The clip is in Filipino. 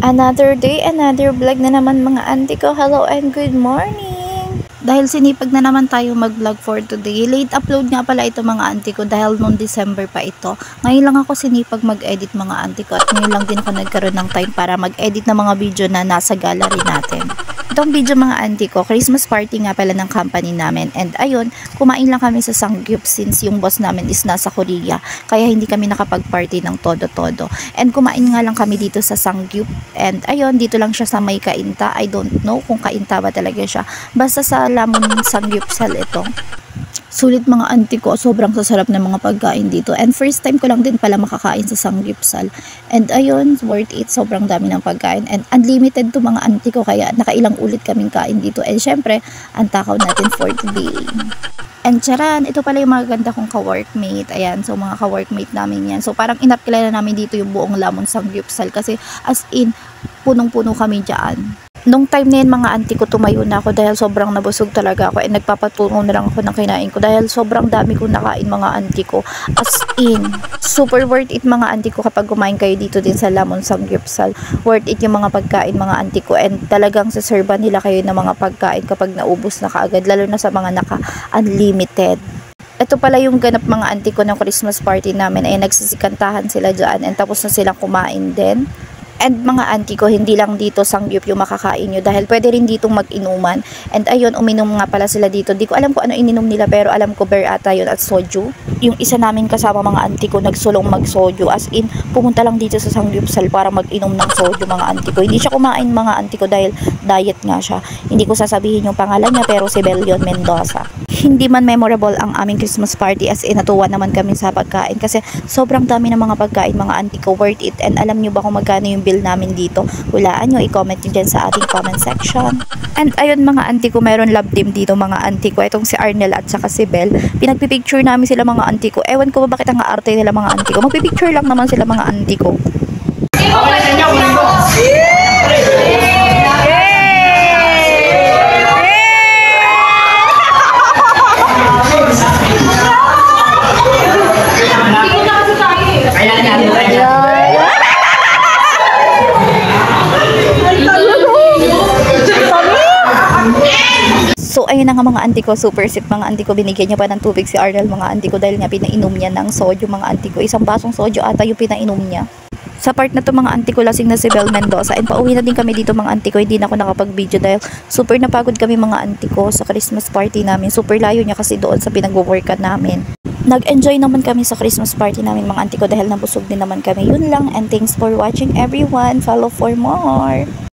Another day, another vlog na naman mga auntie ko. Hello and good morning! Dahil sinipag na naman tayo mag-vlog for today. Late upload nga pala ito mga auntie ko dahil noong December pa ito. Ngayon lang ako sinipag mag-edit mga auntie ko at ngayon lang din ako nagkaroon ng time para mag-edit ng mga video na nasa gallery natin. Itong video mga auntie ko, Christmas party nga pala ng company namin. And ayun, kumain lang kami sa Sangyup since yung boss namin is nasa Korea. Kaya hindi kami nakapag-party ng todo-todo. And kumain nga lang kami dito sa Sangyup. And ayun, dito lang siya sa may Kainta. I don't know kung Kainta ba talaga siya. Basta sa Lamon Sangyupsal ito. Sulit mga auntie ko, sobrang sasarap ng mga pagkain dito. And first time ko lang din pala makakain sa Sangyupsal. And ayun, worth it. Sobrang dami ng pagkain. And unlimited to mga auntie ko, kaya nakailang ulit kaming kain dito. And syempre, ang takaw natin for today. And charan, ito pala yung mga ganda kong ka-workmate. Ayan, so mga ka-workmate namin yan. So parang inapkilala namin dito yung buong Lamon Sangyupsal. Kasi as in, punong-puno kami dyan. Nung time na yun mga auntie ko, tumayo na ako dahil sobrang nabusog talaga ako. And nagpapatungo na lang ako ng kinain ko dahil sobrang dami kong nakain mga auntie ko. As in, super worth it mga auntie ko kapag kumain kayo dito din sa Lamon Sangyupsal. Worth it yung mga pagkain mga auntie ko. And talagang saserban nila kayo ng mga pagkain kapag naubos na kaagad. Lalo na sa mga naka-unlimited. Ito pala yung ganap mga auntie ko ng Christmas party namin. Ay nagsisikantahan sila dyan. And tapos na silang kumain din. And mga auntie ko, hindi lang dito Sangyup yung makakain nyo dahil pwede rin ditong mag-inuman. And ayun, uminom nga pala sila dito. Di ko alam kung ano ininom nila pero alam ko beer ata yun at soju. Yung isa namin kasama mga auntie ko nagsulong mag-soju. As in, pumunta lang dito sa Sangyupsal para mag-inom ng soju mga auntie ko. Hindi siya kumain mga auntie ko dahil diet nga siya. Hindi ko sasabihin yung pangalan niya pero si Belion Mendoza. Hindi man memorable ang aming Christmas party as in natuwa naman kami sa pagkain kasi sobrang dami ng mga pagkain mga auntie ko, worth it. And alam nyo ba kung magkano yung bill namin dito? Hulaan nyo, i-comment nyo dyan sa ating comment section. And ayun mga auntie ko, meron love team dito mga auntie ko. Itong si Arnel at saka si Bel. Pinagpipicture namin sila mga auntie ko. Ewan ko ba bakit ang arte nila mga auntie ko. Magpipicture lang naman sila mga auntie ko. So ayun na nga mga auntie ko, super sip mga auntie ko, binigyan niya pa ng tubig si Arnel mga auntie ko dahil nga pinainom niya ng soju mga auntie ko. Isang basong soju ata yung pinainom niya. Sa part na to mga auntie ko, lasing na si Bel Mendoza. And pauwi na din kami dito mga auntie ko, hindi na ako nakapag-video dahil super napagod kami mga auntie ko sa Christmas party namin. Super layo niya kasi doon sa pinag-workan namin. Nag-enjoy naman kami sa Christmas party namin mga auntie ko dahil nabusog din naman kami. Yun lang, and thanks for watching everyone. Follow for more.